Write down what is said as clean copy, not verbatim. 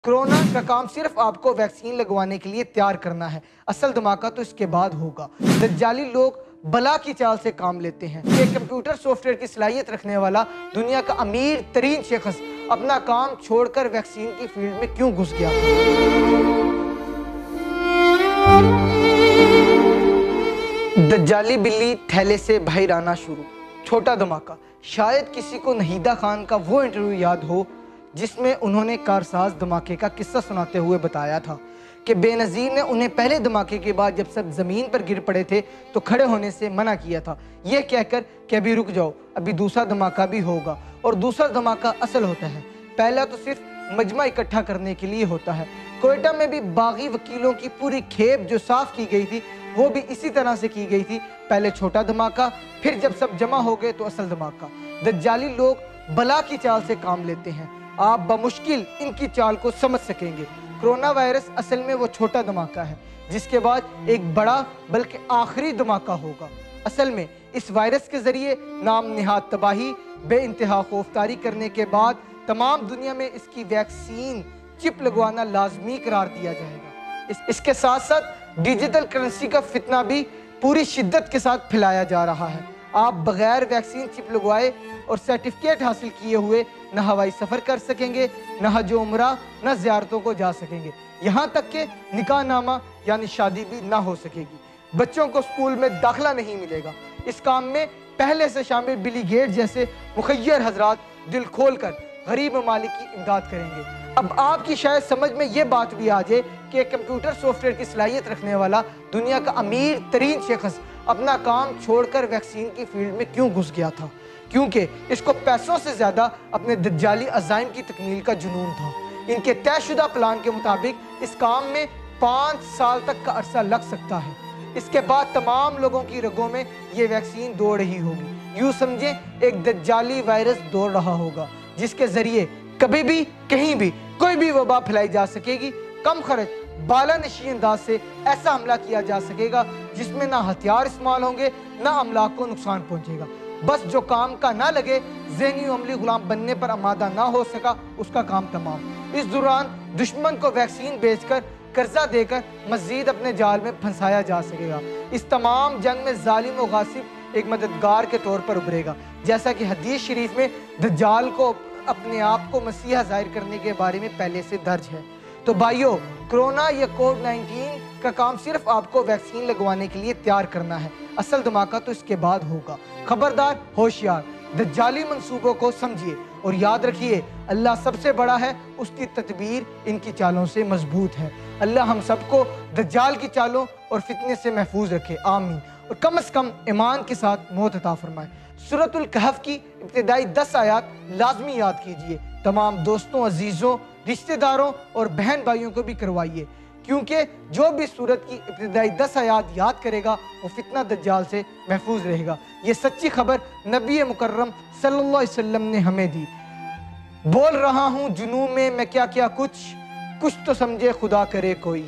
Corona کا کام صرف آپ کو ویکسین لگوانے کے لیے تیار کرنا ہے، اصل دھماکہ تو اس کے بعد ہوگا۔ دجالی لوگ بلا کی چال سے کام لیتے ہیں۔ ایک کمپیوٹر سافٹ ویئر کی صلاحیت رکھنے والا دنیا کا امیر ترین شخص اپنا کام چھوڑ کر ویکسین کی فیلڈ میں کیوں گھس گیا تھا؟ دجالی بلی تھیلے سے باہر آنا شروع۔ چھوٹا دھماکہ۔ شاید کسی کو نہیدہ خان کا وہ انٹرویو یاد ہو جس میں انہوں نے کارساز دھماکے کا قصہ سناتے ہوئے بتایا تھا کہ بے نظیر نے انہیں پہلے دھماکے کے بعد جب سب زمین پر گر پڑے تھے تو کھڑے ہونے سے منع کیا تھا، یہ کہہ کر کہ ابھی رک جاؤ، ابھی دوسرا دھماکہ بھی ہوگا۔ اور دوسرا دھماکہ اصل ہوتا ہے، پہلا تو صرف مجمع اکٹھا کرنے کے لیے ہوتا ہے۔ کوئٹہ میں بھی باغی وکیلوں کی پوری کھیپ جو صاف کی گئی تھی وہ بھی اسی طرح سے کی گئی تھی، پہلے چھوٹا دھماکہ، پھر جب سب جمع ہو گئے تو اصل دھماکہ۔ دجالی لوگ بلا کی چال سے کام لیتے ہیں، آپ بمشکل ان کی چال کو سمجھ سکیں گے۔ کرونا وائرس اصل میں وہ چھوٹا دھماکہ ہے جس کے بعد ایک بڑا بلکہ آخری دھماکہ ہوگا۔ اصل میں اس وائرس کے ذریعے نام نہاد تباہی، بے انتہا خوفزدہ کرنے کے بعد تمام دنیا میں اس کی ویکسین چپ لگوانا لازمی قرار دیا جائے گا۔ اس کے ساتھ ساتھ ڈیجیٹل کرنسی کا فتنہ بھی پوری شدت کے ساتھ پھیلایا جا رہا ہے۔ آپ بغیر ویکسین چپ لگوائے اور سرٹیفکیٹ حاصل کیے ہوئے نہ ہوائی سفر کر سکیں گے، نہ حج و عمرہ، نہ زیارتوں کو جا سکیں گے، یہاں تک کہ نکاح نامہ یعنی شادی بھی نہ ہو سکے گی۔ بچوں کو اسکول میں داخلہ نہیں ملے گا۔ اس کام میں پہلے سے شامل بلی گیٹ جیسے مخیر حضرات دل کھول کر غریب ممالک کی امداد کریں گے۔ اب آپ کی شاید سمجھ میں یہ بات بھی آ جائے کہ ایک کمپیوٹر سافٹ ویئر کی صلاحیت رکھنے والا دنیا کا امیر ترین شخص اپنا کام چھوڑ کر ویکسین کی فیلڈ میں کیوں گھس گیا تھا، کیونکہ اس کو پیسوں سے زیادہ اپنے دجالی عزائم کی تکمیل کا جنون تھا۔ ان کے طے شدہ پلان کے مطابق اس کام میں 5 سال تک کا عرصہ لگ سکتا ہے۔ اس کے بعد تمام لوگوں کی رگوں میں یہ ویکسین دوڑ رہی ہوگی۔ یوں سمجھیں ایک دجالی وائرس دوڑ رہا ہوگا جس کے ذریعے کبھی بھی کہیں بھی کوئی بھی وبا پھیلائی جا سکے گی، کم خرچ بالا نشی انداز سے ایسا حملہ کیا جا سکے گا جس میں نہ ہتھیار استعمال ہوں گے نہ املاک کو نقصان پہنچے گا۔ بس جو کام کا نہ لگے، ذہنی و عملی غلام بننے پر آمادہ نہ ہو سکا، اس کا کام تمام۔ اس دوران دشمن کو ویکسین بیچ کر قرضہ دے کر مزید اپنے جال میں پھنسایا جا سکے گا۔ اس تمام جنگ میں ظالم و غاصب ایک مددگار کے طور پر ابھرے گا، جیسا کہ حدیث شریف میں دجال کو اپنے آپ کو مسیحا ظاہر کرنے کے بارے میں پہلے سے درج ہے۔ تو بھائیو، کرونا یا کووڈ-19 کا کام صرف آپ کو ویکسین لگوانے کے لیے تیار کرنا ہے، اصل دھماکہ تو اس کے بعد ہوگا۔ خبردار، ہوشیار، دجالی منصوبوں کو سمجھیے اور یاد رکھیے اللہ سب سے بڑا ہے، اس کی تدبیر ان کی چالوں سے مضبوط ہے۔ اللہ ہم سب کو دجال کی چالوں اور فتنے سے محفوظ رکھے، آمین، اور کم از کم ایمان کے ساتھ موت عطا فرمائے۔ سورۃ الکہف کی ابتدائی 10 آیات لازمی یاد کیجئے، تمام دوستوں، عزیزوں، رشتہ داروں اور بہن بھائیوں کو بھی کروائیے، کیونکہ جو بھی سورت کی ابتدائی 10 آیات یاد کرے گا وہ فتنہ دجال سے محفوظ رہے گا۔ یہ سچی خبر نبی مکرم صلی اللہ علیہ وسلم نے ہمیں دی۔ بول رہا ہوں جنوں میں کیا کچھ تو سمجھے خدا کرے کوئی۔